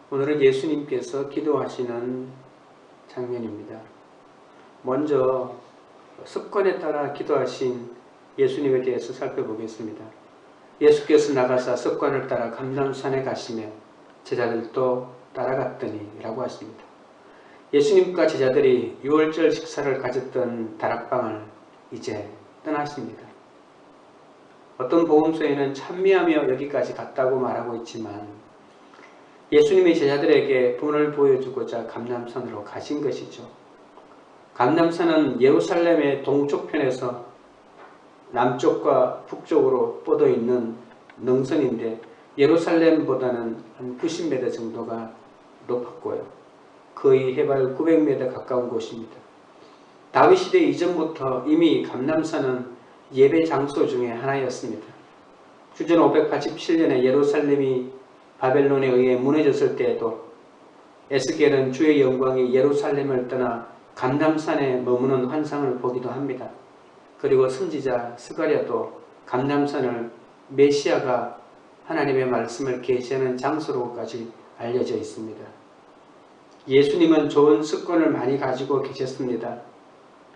오늘은 예수님께서 기도하시는 장면입니다. 먼저 습관에 따라 기도하신 예수님에 대해서 살펴보겠습니다. 예수께서 나가사 습관을 따라 감람산에 가시며 제자들도 따라갔더니 라고 하십니다. 예수님과 제자들이 유월절 식사를 가졌던 다락방을 이제 떠나십니다. 어떤 복음서에는 찬미하며 여기까지 갔다고 말하고 있지만 예수님이 제자들에게 본을 보여주고자 감람산으로 가신 것이죠. 감람산은 예루살렘의 동쪽편에서 남쪽과 북쪽으로 뻗어 있는 능선인데 예루살렘보다는 한 90m 정도가 높았고요. 거의 해발 900m 가까운 곳입니다. 다윗 시대 이전부터 이미 감람산은 예배 장소 중에 하나였습니다. 주전 587년에 예루살렘이 바벨론에 의해 무너졌을 때에도 에스겔은 주의 영광이 예루살렘을 떠나 감람산에 머무는 환상을 보기도 합니다. 그리고 선지자 스가랴도 감람산을 메시아가 하나님의 말씀을 계시하는 장소로까지 알려져 있습니다. 예수님은 좋은 습관을 많이 가지고 계셨습니다.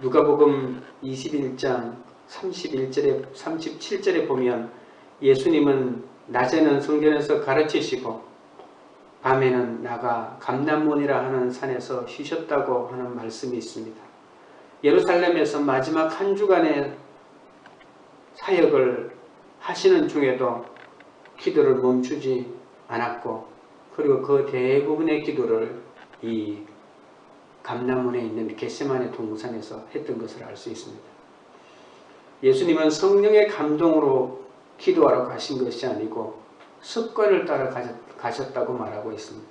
누가복음 21장 31절에 37절에 보면 예수님은 낮에는 성전에서 가르치시고 밤에는 나가 감람몬이라 하는 산에서 쉬셨다고 하는 말씀이 있습니다. 예루살렘에서 마지막 한 주간의 사역을 하시는 중에도 기도를 멈추지 않았고 그리고 그 대부분의 기도를 이 감람몬에 있는 겟세마네 동산에서 했던 것을 알 수 있습니다. 예수님은 성령의 감동으로 기도하러 가신 것이 아니고 습관을 따라 가셨다고 말하고 있습니다.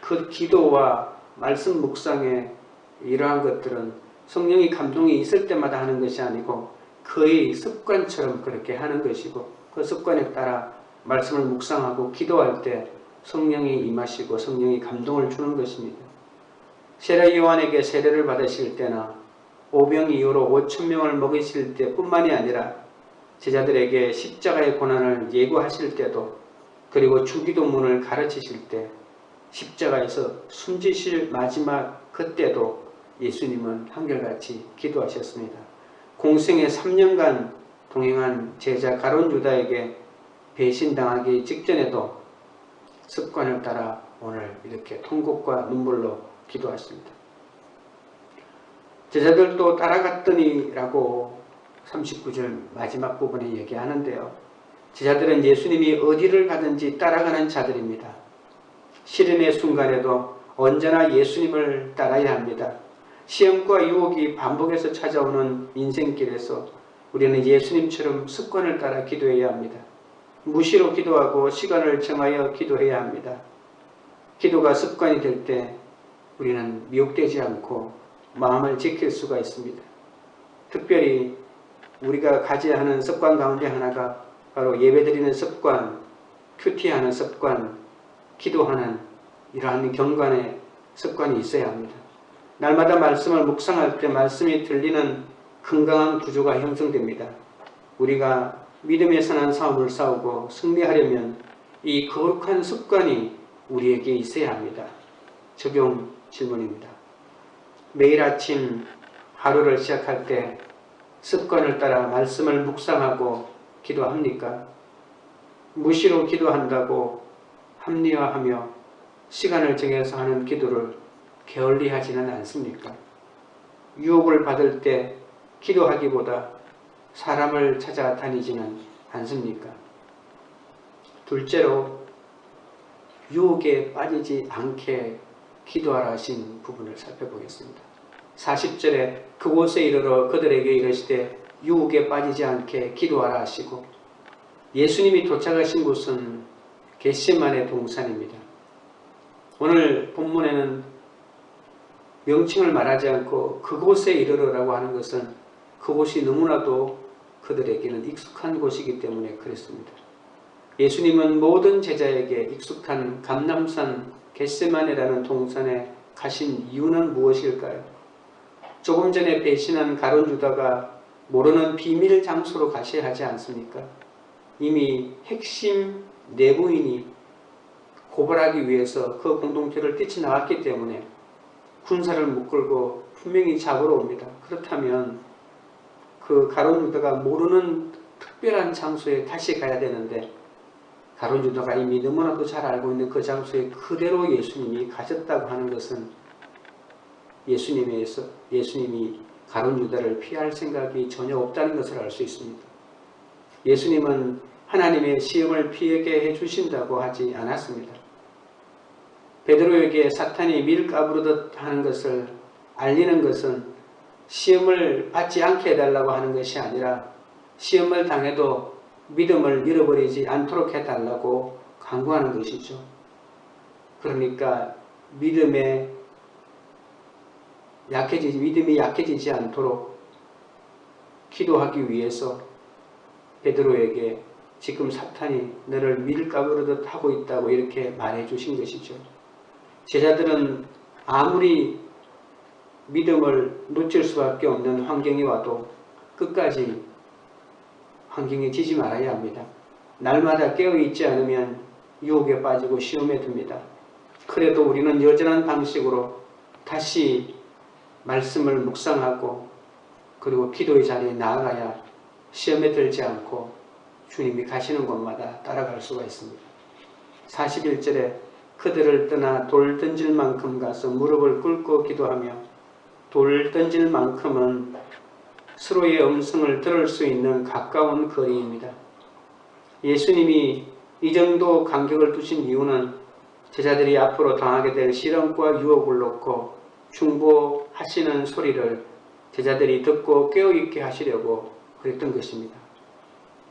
그 기도와 말씀 묵상에 이러한 것들은 성령의 감동이 있을 때마다 하는 것이 아니고 거의 습관처럼 그렇게 하는 것이고 그 습관에 따라 말씀을 묵상하고 기도할 때 성령이 임하시고 성령이 감동을 주는 것입니다. 세례 요한에게 세례를 받으실 때나 오병 이후로 5,000명을 먹이실 때뿐만이 아니라 제자들에게 십자가의 고난을 예고하실 때도 그리고 주기도문을 가르치실 때 십자가에서 숨지실 마지막 그때도 예수님은 한결같이 기도하셨습니다. 공생의 3년간 동행한 제자 가룟 유다에게 배신당하기 직전에도 습관을 따라 오늘 이렇게 통곡과 눈물로 기도하십니다. 제자들도 따라갔더니 라고 39절 마지막 부분에 얘기하는데요. 제자들은 예수님이 어디를 가든지 따라가는 자들입니다. 시련의 순간에도 언제나 예수님을 따라야 합니다. 시험과 유혹이 반복해서 찾아오는 인생길에서 우리는 예수님처럼 습관을 따라 기도해야 합니다. 무시로 기도하고 시간을 정하여 기도해야 합니다. 기도가 습관이 될 때 우리는 미혹되지 않고 마음을 지킬 수가 있습니다. 특별히 우리가 가져야 하는 습관 가운데 하나가 바로 예배드리는 습관, 큐티하는 습관, 기도하는 이러한 경건의 습관이 있어야 합니다. 날마다 말씀을 묵상할 때 말씀이 들리는 건강한 구조가 형성됩니다. 우리가 믿음에 선한 싸움을 싸우고 승리하려면 이 거룩한 습관이 우리에게 있어야 합니다. 적용 질문입니다. 매일 아침 하루를 시작할 때 습관을 따라 말씀을 묵상하고 기도합니까? 무시로 기도한다고 합리화하며 시간을 정해서 하는 기도를 게을리하지는 않습니까? 유혹을 받을 때 기도하기보다 사람을 찾아다니지는 않습니까? 둘째로 유혹에 빠지지 않게 기도하라 하신 부분을 살펴보겠습니다. 40절에 그곳에 이르러 그들에게 이르시되 유혹에 빠지지 않게 기도하라 하시고 예수님이 도착하신 곳은 겟세마네 동산입니다. 오늘 본문에는 명칭을 말하지 않고 그곳에 이르러라고 하는 것은 그곳이 너무나도 그들에게는 익숙한 곳이기 때문에 그랬습니다. 예수님은 모든 제자에게 익숙한 감람산 겟세마네라는 동산에 가신 이유는 무엇일까요? 조금 전에 배신한 가룟 유다가 모르는 비밀 장소로 가셔야 하지 않습니까? 이미 핵심 내부인이 고발하기 위해서 그 공동체를 뛰쳐나왔기 때문에 군사를 못 끌고 분명히 잡으러 옵니다. 그렇다면 그 가룟 유다가 모르는 특별한 장소에 다시 가야 되는데 가룟 유다가 이미 너무나도 잘 알고 있는 그 장소에 그대로 예수님이 가셨다고 하는 것은 예수님이 가룟 유다를 피할 생각이 전혀 없다는 것을 알 수 있습니다. 예수님은 하나님의 시험을 피하게 해주신다고 하지 않았습니다. 베드로에게 사탄이 밀가부르듯 하는 것을 알리는 것은 시험을 받지 않게 해달라고 하는 것이 아니라 시험을 당해도 믿음을 잃어버리지 않도록 해달라고 강구하는 것이죠. 그러니까 믿음이 약해지지 않도록 기도하기 위해서 베드로에게 지금 사탄이 너를 밀가부르듯 하고 있다고 이렇게 말해 주신 것이죠. 제자들은 아무리 믿음을 놓칠 수밖에 없는 환경이 와도 끝까지 환경에 지지 말아야 합니다. 날마다 깨어있지 않으면 유혹에 빠지고 시험에 듭니다. 그래도 우리는 여전한 방식으로 다시 말씀을 묵상하고 그리고 기도의 자리에 나아가야 시험에 들지 않고 주님이 가시는 곳마다 따라갈 수가 있습니다. 41절에 그들을 떠나 돌 던질 만큼 가서 무릎을 꿇고 기도하며, 돌 던질 만큼은 서로의 음성을 들을 수 있는 가까운 거리입니다. 예수님이 이 정도 간격을 두신 이유는 제자들이 앞으로 당하게 될 시련과 유혹을 놓고 중보하시는 소리를 제자들이 듣고 깨어있게 하시려고 그랬던 것입니다.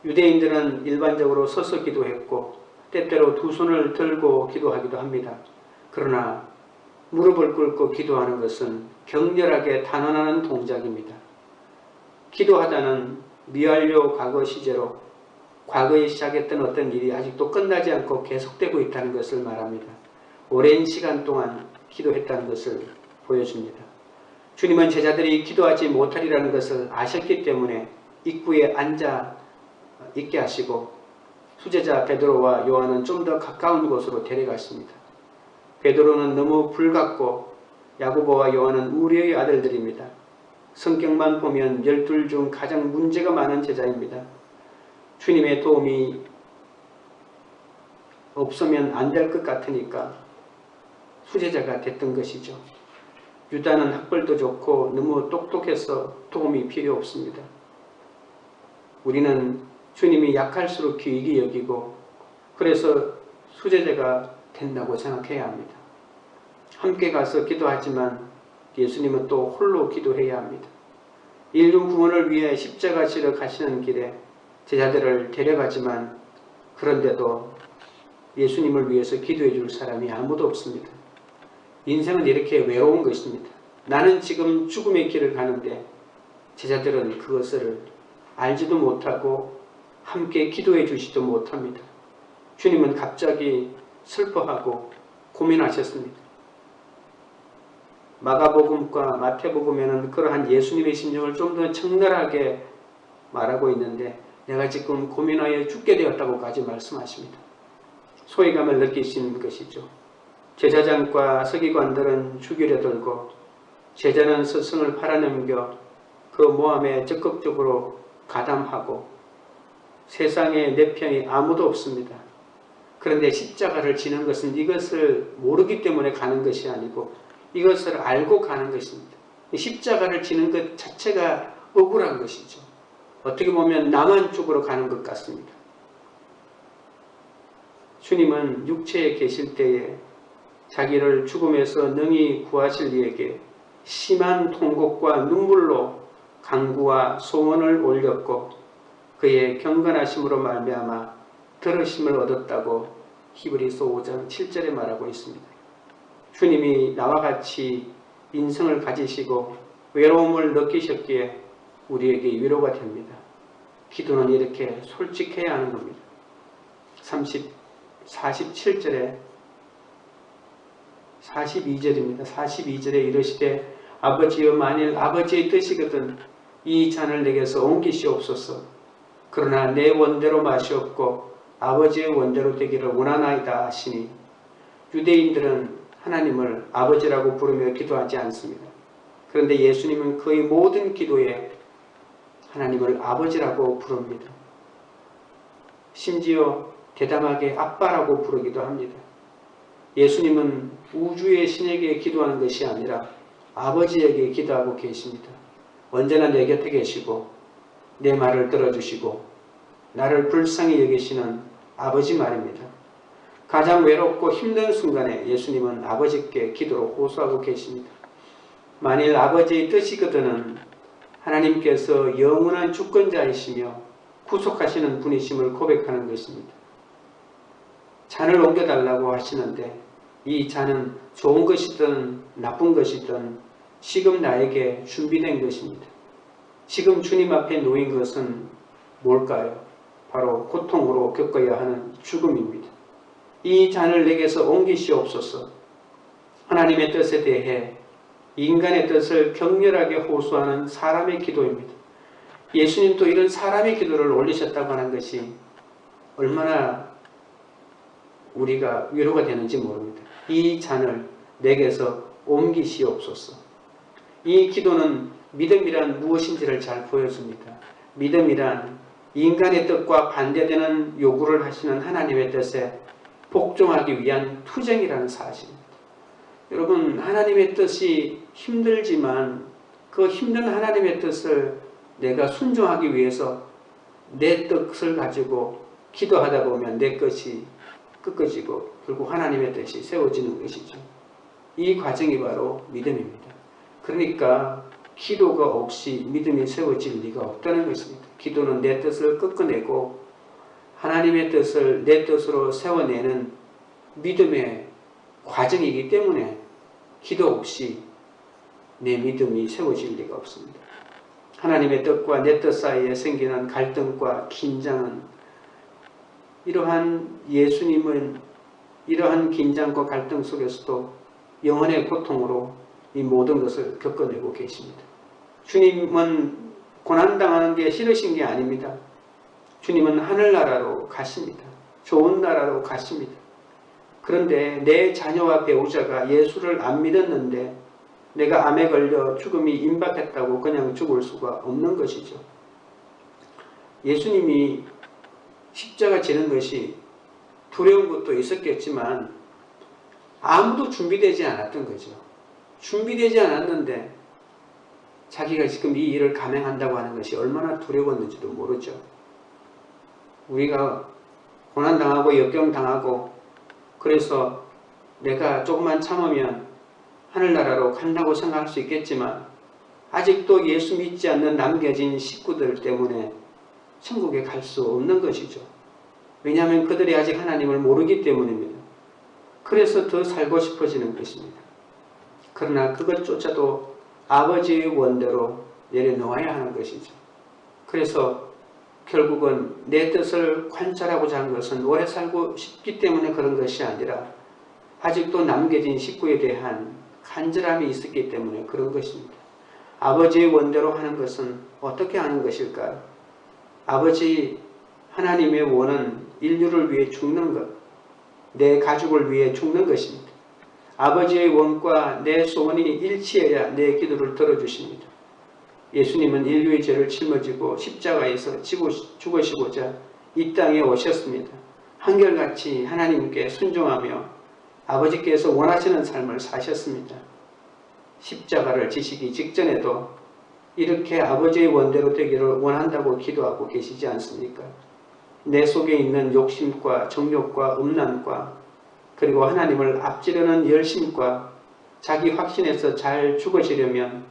유대인들은 일반적으로 서서 기도했고 때때로 두 손을 들고 기도하기도 합니다. 그러나 무릎을 꿇고 기도하는 것은 격렬하게 단언하는 동작입니다. 기도하다는 미완료 과거 시제로 과거에 시작했던 어떤 일이 아직도 끝나지 않고 계속되고 있다는 것을 말합니다. 오랜 시간 동안 기도했다는 것을 보여줍니다. 주님은 제자들이 기도하지 못하리라는 것을 아셨기 때문에 입구에 앉아 있게 하시고 수제자 베드로와 요한은 좀 더 가까운 곳으로 데려갔습니다. 베드로는 너무 불같고 야고보와 요한은 우리의 아들들입니다. 성격만 보면 12 중 가장 문제가 많은 제자입니다. 주님의 도움이 없으면 안 될 것 같으니까 수제자가 됐던 것이죠. 유다는 학벌도 좋고 너무 똑똑해서 도움이 필요 없습니다. 우리는 주님이 약할수록 귀히 여기고 그래서 수제자가 된다고 생각해야 합니다. 함께 가서 기도하지만 예수님은 또 홀로 기도해야 합니다. 인류 구원을 위해 십자가 지러 가시는 길에 제자들을 데려가지만 그런데도 예수님을 위해서 기도해 줄 사람이 아무도 없습니다. 인생은 이렇게 외로운 것입니다. 나는 지금 죽음의 길을 가는데 제자들은 그것을 알지도 못하고 함께 기도해 주시지도 못합니다. 주님은 갑자기 슬퍼하고 고민하셨습니다. 마가복음과 마태복음에는 그러한 예수님의 심정을 좀 더 적나라하게 말하고 있는데 내가 지금 고민하여 죽게 되었다고까지 말씀하십니다. 소외감을 느끼시는 것이죠. 제사장과 서기관들은 죽이려 들고 제자는 스승을 팔아넘겨 그 모함에 적극적으로 가담하고 세상에 내 편이 아무도 없습니다. 그런데 십자가를 지는 것은 이것을 모르기 때문에 가는 것이 아니고 이것을 알고 가는 것입니다. 십자가를 지는 것 자체가 억울한 것이죠. 어떻게 보면 나만 죽으러 가는 것 같습니다. 주님은 육체에 계실 때에 자기를 죽음에서 능히 구하실 이에게 심한 통곡과 눈물로 간구와 소원을 올렸고 그의 경건하심으로 말미암아 들으심을 얻었다고 히브리서 5장 7절에 말하고 있습니다. 주님이 나와 같이 인성을 가지시고 외로움을 느끼셨기에 우리에게 위로가 됩니다. 기도는 이렇게 솔직해야 하는 겁니다. 47절에 42절입니다. 42절에 이르시되 아버지여 만일 아버지의 뜻이거든 이 잔을 내게서 옮기시옵소서. 그러나 내 원대로 마시옵고 아버지의 원대로 되기를 원하나이다 하시니 유대인들은 하나님을 아버지라고 부르며 기도하지 않습니다. 그런데 예수님은 그의 모든 기도에 하나님을 아버지라고 부릅니다. 심지어 대담하게 아빠라고 부르기도 합니다. 예수님은 우주의 신에게 기도하는 것이 아니라 아버지에게 기도하고 계십니다. 언제나 내 곁에 계시고 내 말을 들어주시고 나를 불쌍히 여기시는 아버지 말입니다. 가장 외롭고 힘든 순간에 예수님은 아버지께 기도로 호소하고 계십니다. 만일 아버지의 뜻이거든은 하나님께서 영원한 주권자이시며 구속하시는 분이심을 고백하는 것입니다. 잔을 옮겨달라고 하시는데 이 잔은 좋은 것이든 나쁜 것이든 지금 나에게 준비된 것입니다. 지금 주님 앞에 놓인 것은 뭘까요? 바로 고통으로 겪어야 하는 죽음입니다. 이 잔을 내게서 옮기시옵소서. 하나님의 뜻에 대해 인간의 뜻을 격렬하게 호소하는 사람의 기도입니다. 예수님도 이런 사람의 기도를 올리셨다고 하는 것이 얼마나 우리가 위로가 되는지 모릅니다. 이 잔을 내게서 옮기시옵소서. 이 기도는 믿음이란 무엇인지를 잘 보여줍니다. 믿음이란 인간의 뜻과 반대되는 요구를 하시는 하나님의 뜻에 복종하기 위한 투쟁이라는 사실입니다. 여러분, 하나님의 뜻이 힘들지만 그 힘든 하나님의 뜻을 내가 순종하기 위해서 내 뜻을 가지고 기도하다 보면 내 것이 꺾어지고 결국 하나님의 뜻이 세워지는 것이죠. 이 과정이 바로 믿음입니다. 그러니까 기도가 없이 믿음이 세워질 리가 없다는 것입니다. 기도는 내 뜻을 꺾어내고 하나님의 뜻을 내 뜻으로 세워내는 믿음의 과정이기 때문에 기도 없이 내 믿음이 세워질 리가 없습니다. 하나님의 뜻과 내 뜻 사이에 생기는 갈등과 긴장은 이러한 예수님은 이러한 긴장과 갈등 속에서도 영혼의 고통으로 이 모든 것을 겪어내고 계십니다. 주님은 고난당하는 게 싫으신 게 아닙니다. 주님은 하늘나라로 가십니다. 좋은 나라로 가십니다. 그런데 내 자녀와 배우자가 예수를 안 믿었는데 내가 암에 걸려 죽음이 임박했다고 그냥 죽을 수가 없는 것이죠. 예수님이 십자가 지는 것이 두려운 것도 있었겠지만 아무도 준비되지 않았던 거죠. 준비되지 않았는데 자기가 지금 이 일을 감행한다고 하는 것이 얼마나 두려웠는지도 모르죠. 우리가 고난당하고 역경당하고 그래서 내가 조금만 참으면 하늘나라로 간다고 생각할 수 있겠지만 아직도 예수 믿지 않는 남겨진 식구들 때문에 천국에 갈 수 없는 것이죠. 왜냐하면 그들이 아직 하나님을 모르기 때문입니다. 그래서 더 살고 싶어지는 것입니다. 그러나 그것조차도 아버지의 원대로 내려놓아야 하는 것이죠. 그래서 결국은 내 뜻을 관찰하고자 한 것은 오래 살고 싶기 때문에 그런 것이 아니라 아직도 남겨진 식구에 대한 간절함이 있었기 때문에 그런 것입니다. 아버지의 원대로 하는 것은 어떻게 하는 것일까요? 아버지 하나님의 원은 인류를 위해 죽는 것, 내 가족을 위해 죽는 것입니다. 아버지의 원과 내 소원이 일치해야 내 기도를 들어주십니다. 예수님은 인류의 죄를 짊어지고 십자가에서 죽으시고자 이 땅에 오셨습니다. 한결같이 하나님께 순종하며 아버지께서 원하시는 삶을 사셨습니다. 십자가를 지시기 직전에도 이렇게 아버지의 원대로 되기를 원한다고 기도하고 계시지 않습니까? 내 속에 있는 욕심과 정욕과 음란과 그리고 하나님을 앞지르는 열심과 자기 확신에서 잘 죽어지려면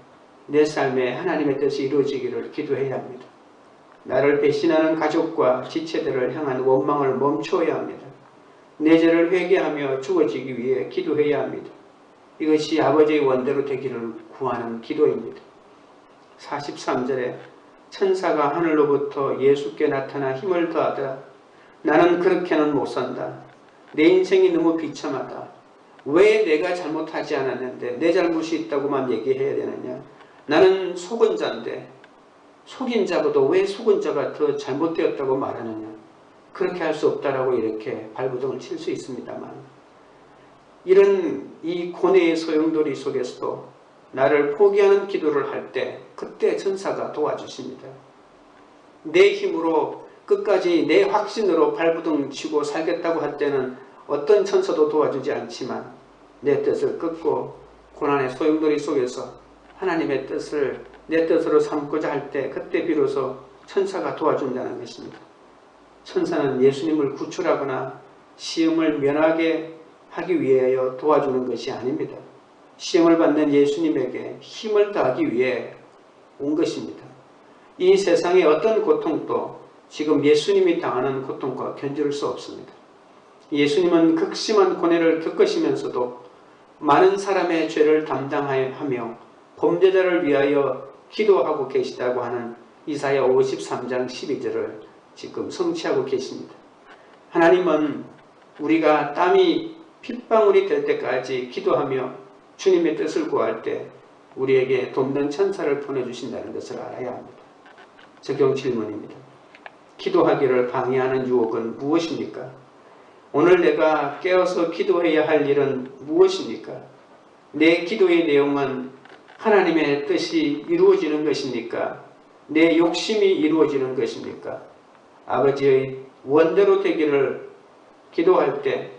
내 삶에 하나님의 뜻이 이루어지기를 기도해야 합니다. 나를 배신하는 가족과 지체들을 향한 원망을 멈추어야 합니다. 내 죄를 회개하며 죽어지기 위해 기도해야 합니다. 이것이 아버지의 원대로 되기를 구하는 기도입니다. 43절에 천사가 하늘로부터 예수께 나타나 힘을 더하다. 나는 그렇게는 못 산다. 내 인생이 너무 비참하다. 왜 내가 잘못하지 않았는데 내 잘못이 있다고만 얘기해야 되느냐. 나는 속은 자인데 속인 자보다 왜 속은 자가 더 잘못되었다고 말하느냐. 그렇게 할 수 없다라고 이렇게 발부둥을 칠 수 있습니다만 이런 이 고뇌의 소용돌이 속에서도 나를 포기하는 기도를 할 때 그때 천사가 도와주십니다. 내 힘으로 끝까지 내 확신으로 발부둥 치고 살겠다고 할 때는 어떤 천사도 도와주지 않지만 내 뜻을 끊고 고난의 소용돌이 속에서 하나님의 뜻을 내 뜻으로 삼고자 할 때 그때 비로소 천사가 도와준다는 것입니다. 천사는 예수님을 구출하거나 시험을 면하게 하기 위하여 도와주는 것이 아닙니다. 시험을 받는 예수님에게 힘을 더하기 위해 온 것입니다. 이 세상의 어떤 고통도 지금 예수님이 당하는 고통과 견줄 수 없습니다. 예수님은 극심한 고뇌를 겪으시면서도 많은 사람의 죄를 담당하며 범죄자를 위하여 기도하고 계시다고 하는 이사야 53장 12절을 지금 성취하고 계십니다. 하나님은 우리가 땀이 핏방울이 될 때까지 기도하며 주님의 뜻을 구할 때 우리에게 돕는 천사를 보내주신다는 것을 알아야 합니다. 적용 질문입니다. 기도하기를 방해하는 유혹은 무엇입니까? 오늘 내가 깨어서 기도해야 할 일은 무엇입니까? 내 기도의 내용은 하나님의 뜻이 이루어지는 것입니까? 내 욕심이 이루어지는 것입니까? 아버지의 원대로 되기를 기도할 때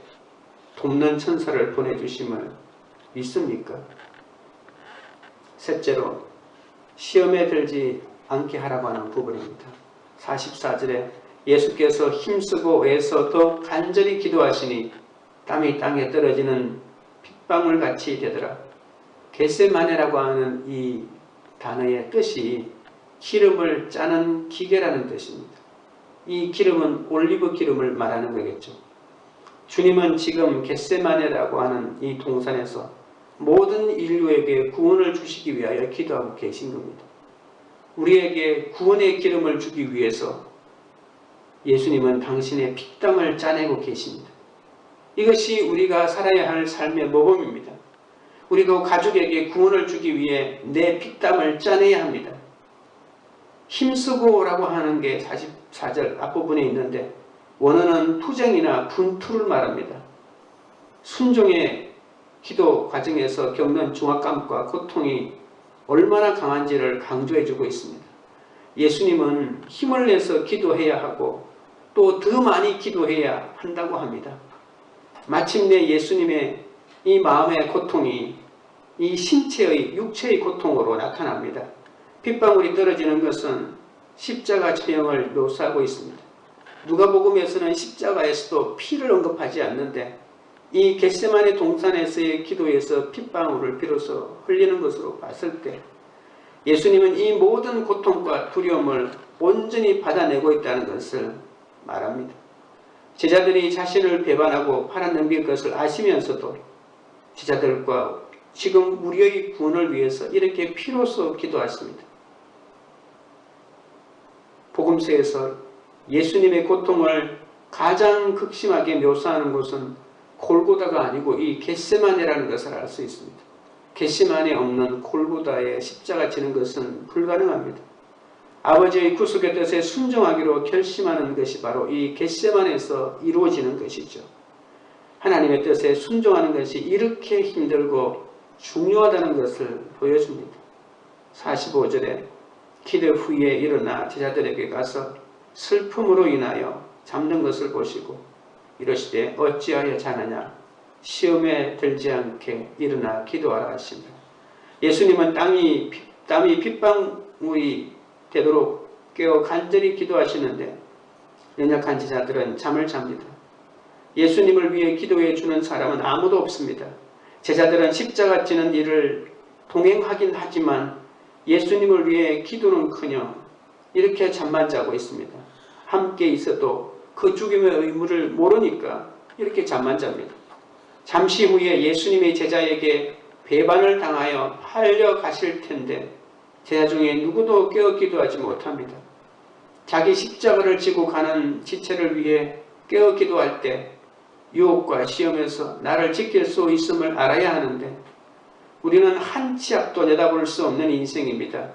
돕는 천사를 보내주심을 믿습니까? 셋째로 시험에 들지 않게 하라고 하는 부분입니다. 44절에 예수께서 힘쓰고 애써 더 간절히 기도하시니 땀이 땅에 떨어지는 핏방울같이 되더라. 겟세마네라고 하는 이 단어의 뜻이 기름을 짜는 기계라는 뜻입니다. 이 기름은 올리브 기름을 말하는 거겠죠. 주님은 지금 겟세마네라고 하는 이 동산에서 모든 인류에게 구원을 주시기 위하여 기도하고 계신 겁니다. 우리에게 구원의 기름을 주기 위해서 예수님은 당신의 핏땀을 짜내고 계십니다. 이것이 우리가 살아야 할 삶의 모범입니다. 우리도 가족에게 구원을 주기 위해 내 핏땀을 짜내야 합니다. 힘쓰고 라고 하는 게 44절 앞부분에 있는데 원어는 투쟁이나 분투를 말합니다. 순종의 기도 과정에서 겪는 중압감과 고통이 얼마나 강한지를 강조해주고 있습니다. 예수님은 힘을 내서 기도해야 하고 또 더 많이 기도해야 한다고 합니다. 마침내 예수님의 이 마음의 고통이 이 신체의 육체의 고통으로 나타납니다. 핏방울이 떨어지는 것은 십자가 처형을 묘사하고 있습니다. 누가복음에서는 십자가에서도 피를 언급하지 않는데 이 겟세마네 동산에서의 기도에서 핏방울을 비로소 흘리는 것으로 봤을 때 예수님은 이 모든 고통과 두려움을 온전히 받아내고 있다는 것을 말합니다. 제자들이 자신을 배반하고 팔아넘길 것을 아시면서도 제자들과 지금 우리의 구원을 위해서 이렇게 피로써 기도하십니다. 복음서에서 예수님의 고통을 가장 극심하게 묘사하는 곳은 골고다가 아니고 이 겟세마네라는 것을 알 수 있습니다. 겟세마네 없는 골고다에 십자가 지는 것은 불가능합니다. 아버지의 구속의 뜻에 순종하기로 결심하는 것이 바로 이 겟세마네에서 이루어지는 것이죠. 하나님의 뜻에 순종하는 것이 이렇게 힘들고 중요하다는 것을 보여줍니다. 45절에 기도 후에 일어나 제자들에게 가서 슬픔으로 인하여 잠든 것을 보시고 이러시되 어찌하여 자느냐 시험에 들지 않게 일어나 기도하라 하십니다. 예수님은 땀이 핏방울이 되도록 깨어 간절히 기도하시는데 연약한 제자들은 잠을 잡니다. 예수님을 위해 기도해 주는 사람은 아무도 없습니다. 제자들은 십자가 지는 일을 동행하긴 하지만 예수님을 위해 기도는커녕 이렇게 잠만 자고 있습니다. 함께 있어도 그 죽임의 의무를 모르니까 이렇게 잠만 잡니다. 잠시 후에 예수님의 제자에게 배반을 당하여 팔려 가실 텐데 제자 중에 누구도 깨어 기도하지 못합니다. 자기 십자가를 지고 가는 지체를 위해 깨어 기도할 때 유혹과 시험에서 나를 지킬 수 있음을 알아야 하는데 우리는 한 치 앞도 내다볼 수 없는 인생입니다.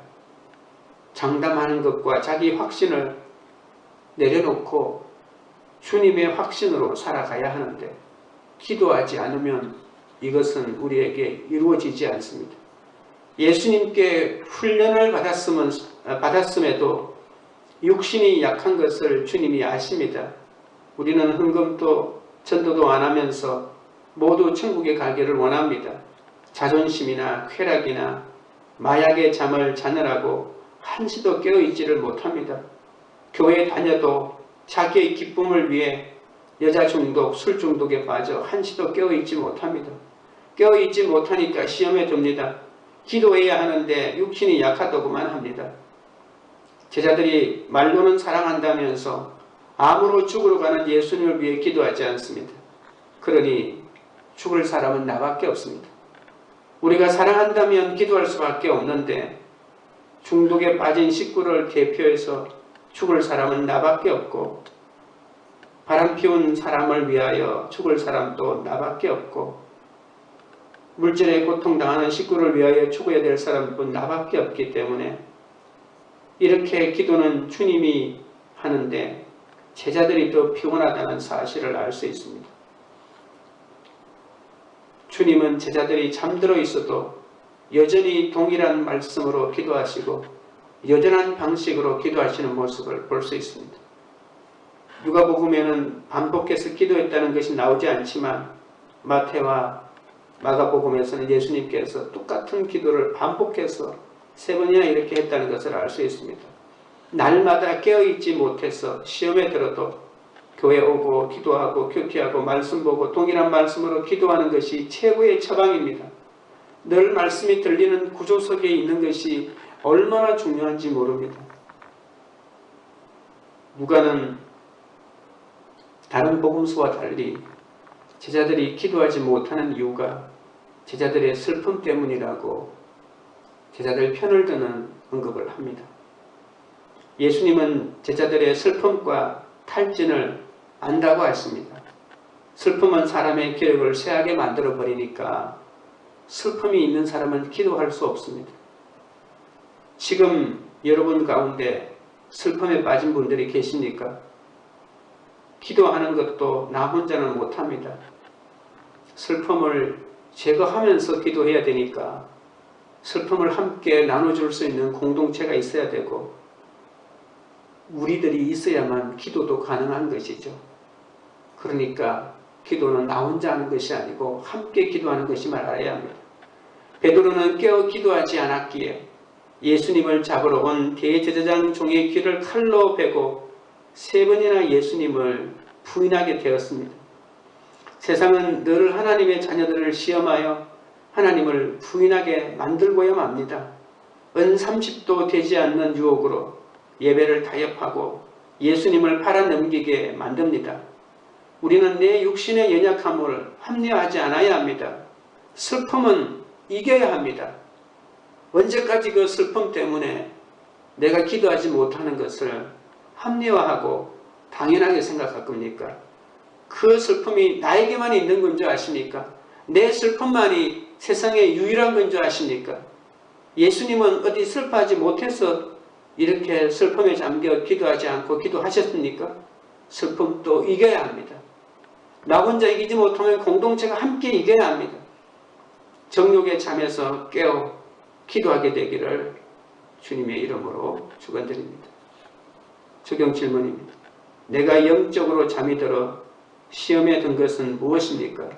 장담하는 것과 자기 확신을 내려놓고 주님의 확신으로 살아가야 하는데 기도하지 않으면 이것은 우리에게 이루어지지 않습니다. 예수님께 훈련을 받았음에도 육신이 약한 것을 주님이 아십니다. 우리는 헌금도 전도도 안 하면서 모두 천국에 가기를 원합니다. 자존심이나 쾌락이나 마약의 잠을 자느라고 한시도 깨어있지를 못합니다. 교회 다녀도 자기의 기쁨을 위해 여자 중독, 술 중독에 빠져 한시도 깨어있지 못합니다. 깨어있지 못하니까 시험에 듭니다. 기도해야 하는데 육신이 약하다고만 합니다. 제자들이 말로는 사랑한다면서 암으로 죽으러 가는 예수님을 위해 기도하지 않습니다. 그러니 죽을 사람은 나밖에 없습니다. 우리가 사랑한다면 기도할 수밖에 없는데 중독에 빠진 식구를 대표해서 죽을 사람은 나밖에 없고 바람 피운 사람을 위하여 죽을 사람도 나밖에 없고 물질에 고통당하는 식구를 위하여 죽어야 될 사람도 나밖에 없기 때문에 이렇게 기도는 주님이 하는데 제자들이 더 피곤하다는 사실을 알 수 있습니다. 주님은 제자들이 잠들어 있어도 여전히 동일한 말씀으로 기도하시고 여전한 방식으로 기도하시는 모습을 볼 수 있습니다. 누가복음에는 반복해서 기도했다는 것이 나오지 않지만 마태와 마가복음에서는 예수님께서 똑같은 기도를 반복해서 3번이나 이렇게 했다는 것을 알 수 있습니다. 날마다 깨어있지 못해서 시험에 들어도 교회 오고 기도하고 큐티하고 말씀 보고 동일한 말씀으로 기도하는 것이 최고의 처방입니다. 늘 말씀이 들리는 구조 속에 있는 것이 얼마나 중요한지 모릅니다. 누가는 다른 복음서와 달리 제자들이 기도하지 못하는 이유가 제자들의 슬픔 때문이라고 제자들 편을 드는 언급을 합니다. 예수님은 제자들의 슬픔과 탈진을 안다고 했습니다. 슬픔은 사람의 기력을 쇠하게 만들어 버리니까 슬픔이 있는 사람은 기도할 수 없습니다. 지금 여러분 가운데 슬픔에 빠진 분들이 계십니까? 기도하는 것도 나 혼자는 못합니다. 슬픔을 제거하면서 기도해야 되니까 슬픔을 함께 나눠줄 수 있는 공동체가 있어야 되고 우리들이 있어야만 기도도 가능한 것이죠. 그러니까 기도는 나 혼자 하는 것이 아니고 함께 기도하는 것임을 알아야 합니다. 베드로는 깨어 기도하지 않았기에 예수님을 잡으러 온 대제사장 종의 귀를 칼로 베고 3번이나 예수님을 부인하게 되었습니다. 세상은 늘 하나님의 자녀들을 시험하여 하나님을 부인하게 만들고야 맙니다. 은 30도 되지 않는 유혹으로 예배를 타협하고 예수님을 팔아넘기게 만듭니다. 우리는 내 육신의 연약함을 합리화하지 않아야 합니다. 슬픔은 이겨야 합니다. 언제까지 그 슬픔 때문에 내가 기도하지 못하는 것을 합리화하고 당연하게 생각할 겁니까? 그 슬픔이 나에게만 있는 건 줄 아십니까? 내 슬픔만이 세상에 유일한 건 줄 아십니까? 예수님은 어디 슬퍼하지 못해서 이렇게 슬픔에 잠겨 기도하지 않고 기도하셨습니까? 슬픔도 이겨야 합니다. 나 혼자 이기지 못하면 공동체가 함께 이겨야 합니다. 정욕의 잠에서 깨어 기도하게 되기를 주님의 이름으로 축원드립니다. 적용 질문입니다. 내가 영적으로 잠이 들어 시험에 든 것은 무엇입니까?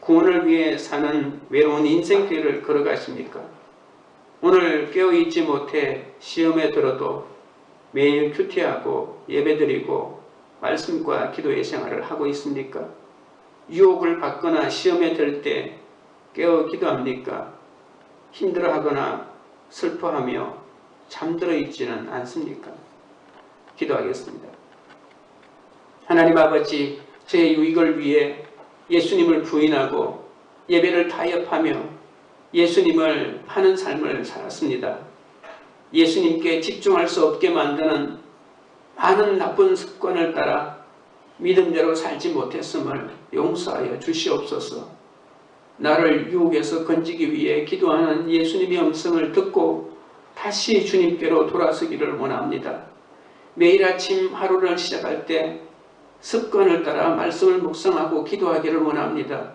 구원을 위해 사는 외로운 인생길을 걸어가십니까? 오늘 깨어있지 못해 시험에 들어도 매일 큐티하고 예배드리고 말씀과 기도의 생활을 하고 있습니까? 유혹을 받거나 시험에 들 때 깨어 기도합니까? 힘들어하거나 슬퍼하며 잠들어 있지는 않습니까? 기도하겠습니다. 하나님 아버지, 제 유익을 위해 예수님을 부인하고 예배를 타협하며 예수님을 파는 삶을 살았습니다. 예수님께 집중할 수 없게 만드는 많은 나쁜 습관을 따라 믿음대로 살지 못했음을 용서하여 주시옵소서. 나를 유혹에서 건지기 위해 기도하는 예수님의 음성을 듣고 다시 주님께로 돌아서기를 원합니다. 매일 아침 하루를 시작할 때 습관을 따라 말씀을 묵상하고 기도하기를 원합니다.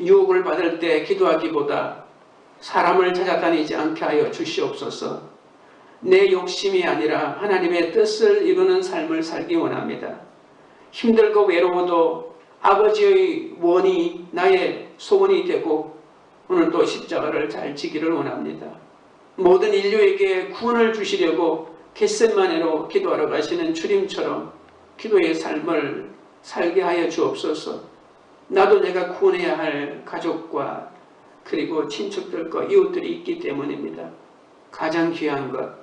유혹을 받을 때 기도하기보다 사람을 찾아다니지 않게 하여 주시옵소서. 내 욕심이 아니라 하나님의 뜻을 이루는 삶을 살기 원합니다. 힘들고 외로워도 아버지의 원이 나의 소원이 되고 오늘도 십자가를 잘 지기를 원합니다. 모든 인류에게 구원을 주시려고 겟세마네로 기도하러 가시는 주님처럼 기도의 삶을 살게 하여 주옵소서. 나도 내가 구원해야 할 가족과 그리고 친척들과 이웃들이 있기 때문입니다. 가장 귀한 것,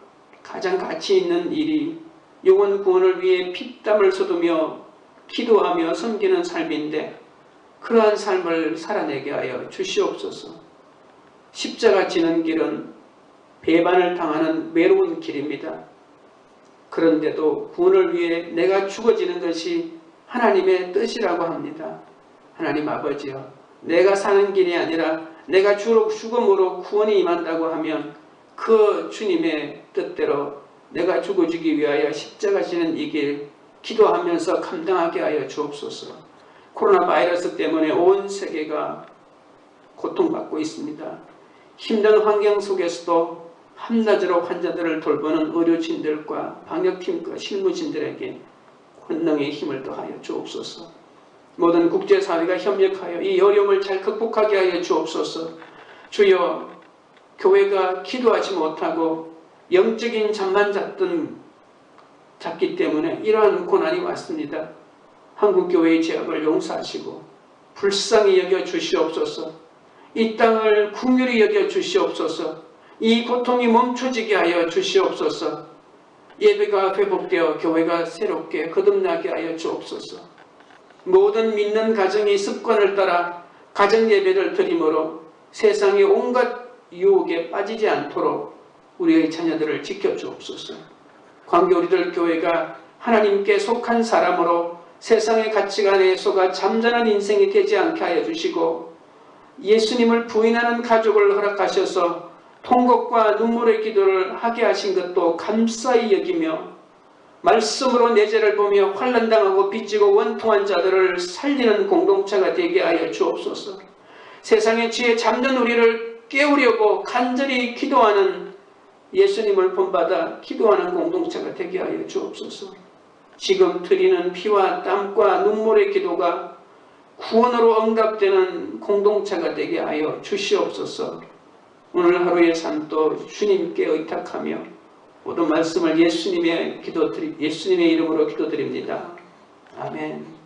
가장 가치 있는 일이 영혼 구원을 위해 피땀을 쏟으며 기도하며 섬기는 삶인데 그러한 삶을 살아내게 하여 주시옵소서. 십자가 지는 길은 배반을 당하는 외로운 길입니다. 그런데도 구원을 위해 내가 죽어지는 것이 하나님의 뜻이라고 합니다. 하나님 아버지여, 내가 사는 길이 아니라 내가 죽음으로 구원이 임한다고 하면 그 주님의 뜻대로 내가 죽어지기 위하여 십자가 지는 이 길 기도하면서 감당하게 하여 주옵소서. 코로나 바이러스 때문에 온 세계가 고통받고 있습니다. 힘든 환경 속에서도 한낮으로 환자들을 돌보는 의료진들과 방역팀과 실무진들에게 권능의 힘을 더하여 주옵소서. 모든 국제사회가 협력하여 이 어려움을 잘 극복하게 하여 주옵소서. 주여, 교회가 기도하지 못하고 영적인 잠만 잤기 때문에 이러한 고난이 왔습니다. 한국교회의 죄악을 용서하시고 불쌍히 여겨 주시옵소서. 이 땅을 긍휼히 여겨 주시옵소서. 이 고통이 멈춰지게 하여 주시옵소서. 예배가 회복되어 교회가 새롭게 거듭나게 하여 주옵소서. 모든 믿는 가정이 습관을 따라 가정 예배를 드림으로 세상의 온갖 유혹에 빠지지 않도록 우리의 자녀들을 지켜주옵소서. 관계 우리들 교회가 하나님께 속한 사람으로 세상의 가치관에 속아 잠잠한 인생이 되지 않게 하여 주시고 예수님을 부인하는 가족을 허락하셔서 통곡과 눈물의 기도를 하게 하신 것도 감사히 여기며 말씀으로 내 죄를 보며 환난당하고 빚지고 원통한 자들을 살리는 공동체가 되게 하여 주옵소서. 세상의 죄에 잠든 우리를 깨우려고 간절히 기도하는 예수님을 본받아 기도하는 공동체가 되게 하여 주옵소서. 지금 드리는 피와 땀과 눈물의 기도가 구원으로 응답되는 공동체가 되게 하여 주시옵소서. 오늘 하루의 삶도 주님께 의탁하며 모든 말씀을 예수님의 이름으로 기도드립니다. 아멘.